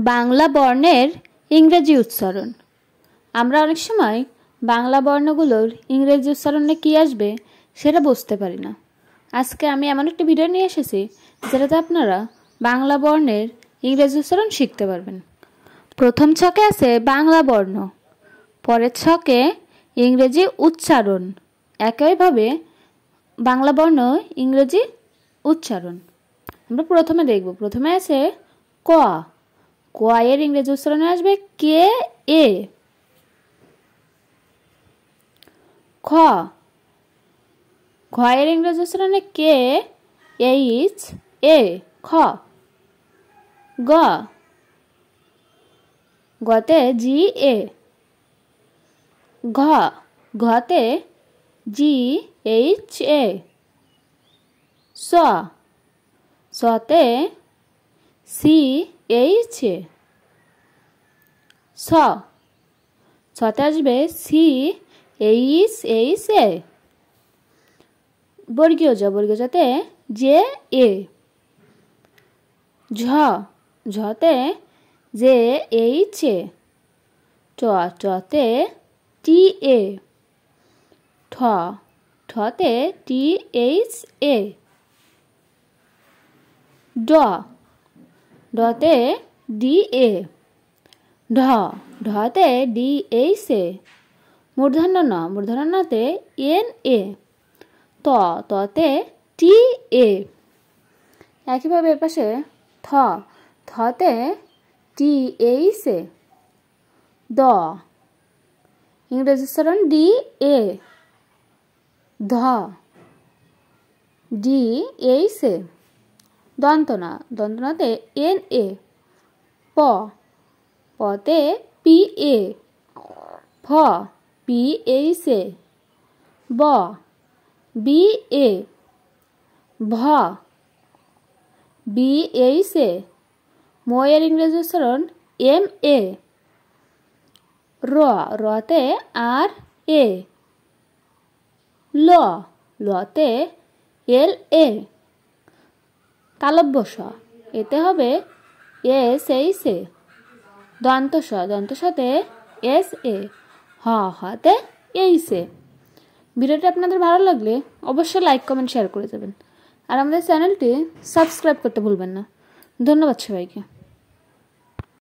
বাংলা বর্ণের ইংরেজি উচ্চারণ। আমরা অনেক সময় বাংলা বর্ণগুলোর ইংরেজি উচ্চারণে কী আসবে সেটা বুঝতে পারি না। আজকে আমি এমন একটি ভিডিও নিয়ে এসেছি যেটাতে আপনারা বাংলা বর্ণের ইংরেজি উচ্চারণ শিখতে পারবেন। প্রথম ছকে আছে বাংলা বর্ণ, পরের ছকে ইংরেজি উচ্চারণ, একইভাবে বাংলা বর্ণ ইংরেজি উচ্চারণ। আমরা প্রথমে দেখব, প্রথমে আছে ক। ক এর ইংরেজি উচ্চারণে আসবে কে এ। খ, খ এর ইংরেজি উচ্চারণে কে এইচ এ, খ। গ, গতে জি এ। ঘ, ঘতে জি এইচ এ। স, সতে সি এইচ এ। স, সতে আসবে সি এইচ এইচ এ। বর্গীয় জ, বর্গীয় জতে জে এ। ঝ, ঝতে জে এইচ এ। ট, টতে টি এ। ঠ, ঠতে টি এইচ এ। ড, ডতে ডি এ। ঢ, ঢতে ডি এইচ এ। মূর্ধন্য ন, মূর্ধন্য নতে এন এ। ত, ততে টি এ। একইভাবে এপাশে থ, থতে টি এইচ এ। দ, ইংরেজি উচ্চারণ ডি এ। ধ, ডি এইচ এ। দন্তনা, দন্তনাতে এন এ। প, পতে পি এ। ফ, পি এইচ এ। ব, বি এ। ভ, বি এইচ এ। ম এর ইংরেজি উচ্চারণ এম এ। র, রতে আর এ। ল, লতে এল এ। তালব্য স, এতে হবে এস এইচ এ। দন্ত স, দন্ত সতে এস এ। হ, হতে এইচ এ। ভিডিওটি আপনাদের ভালো লাগলে অবশ্যই লাইক কমেন্ট শেয়ার করে যাবেন, আর আমাদের চ্যানেলটি সাবস্ক্রাইব করতে ভুলবেন না। ধন্যবাদ সবাইকে।